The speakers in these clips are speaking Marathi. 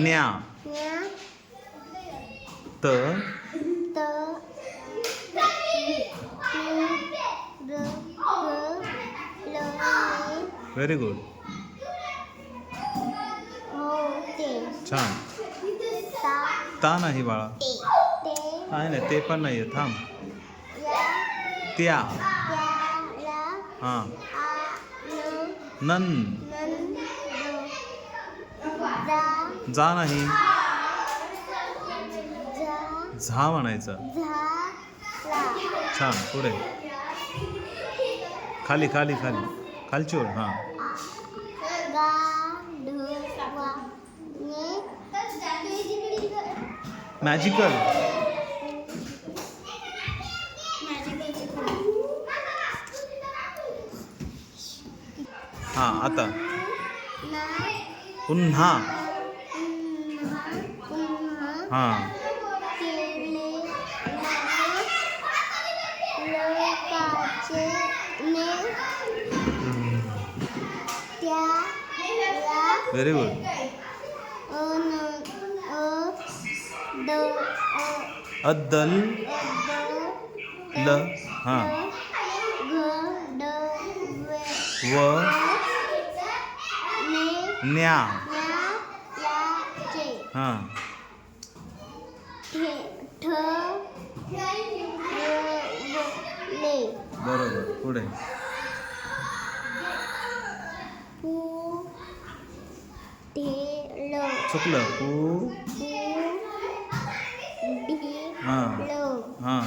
न्या त व्हेरी गुड. छान. ता नाही बाळा. आहे ना ते पण नाही आहे. थांब. त्या. हां. नन. जा नाही. झा म्हणायचं. छान. पुढे खाली खाली खाली खालची ओळ. हां. मॅजिकल. हां आता पुन्हा. हां. Very good. अद्दल ल. हां. व न्या. हां. बरोबर. पुढे चुकलं. पू. हां हां.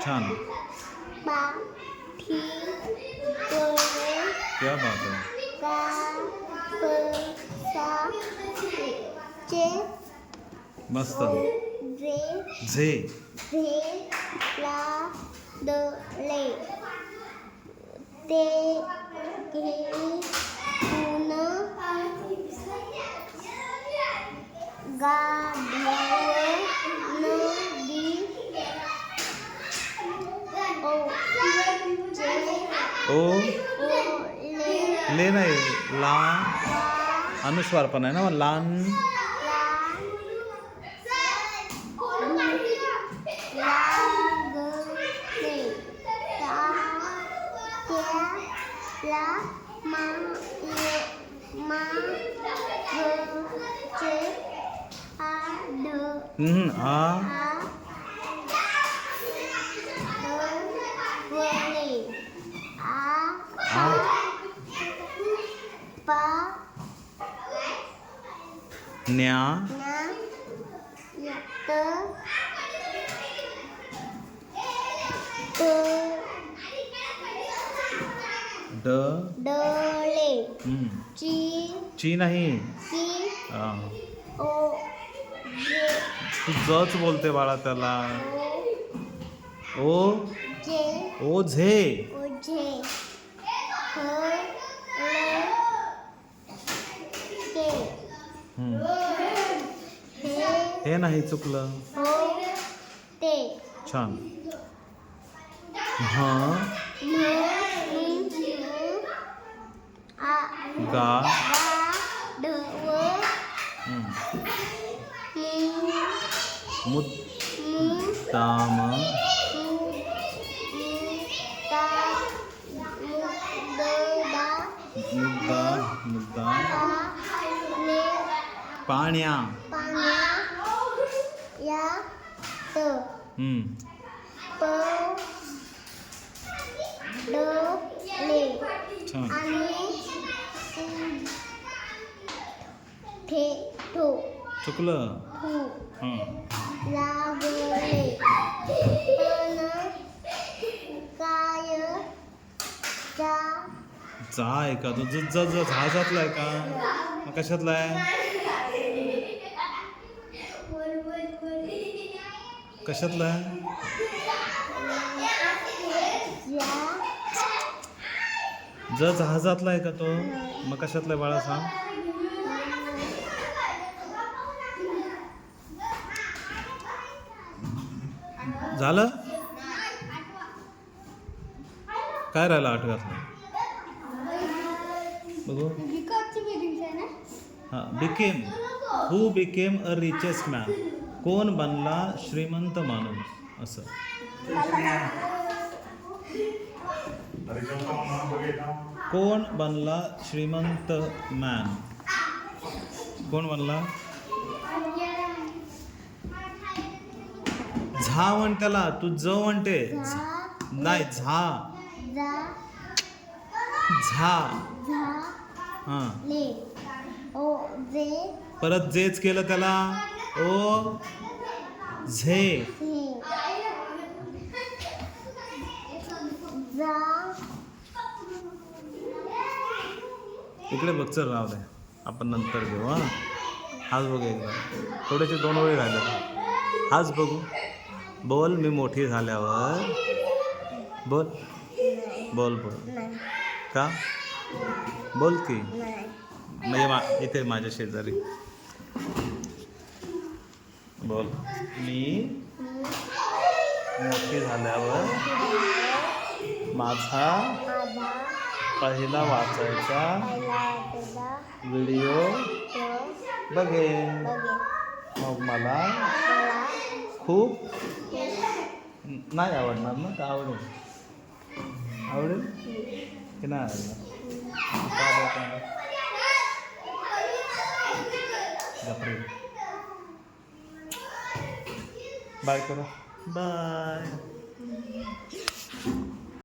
छान. क्या बात है. मस्त. झे. ओ ले नाही. ला अनुस्वार पण आहे ना. लान. आ. न्या. ड. ची नाही. तू जच बोलते बाळा त्याला. ओ. ओझे. हे नाही. चुकलं. छान. हां. गा. मुद्दाम. मुद्दा. पाण्या. छान. चुकलं. हां. जा आहे का तो. जहाजातला आहे का. मग कशातला आहे. कशातला आहे. जहाजातला आहे का तो. मग कशातला आहे बाळा सांग. झालं काय राहिलं आठव्यातलं बघू हां became who became a richest man कोण बनला श्रीमंत माणूस असं कोण बनला श्रीमंत मॅन कोण बनला झा म्हण त्याला तू ज म्हणते नाही झा झा हां परत जेच केलं त्याला ओ झे इकडे बघ चल राहू दे आपण नंतर घेऊ हां हाच बघ एकदा थोडेसे 2 वेळी राहिले हाच बघू बोल मी मोठी झाल्यावर बोल बोल बोल का बोल की म्हणजे इथे माझ्या शेजारी बोल मी मोठी झाल्यावर माझा पहिला वाचायचा व्हिडिओ बघेन मग मला खूप नाही आवडणार ना का आवडेल आवडेल की नाही आवडणार बाय करा बाय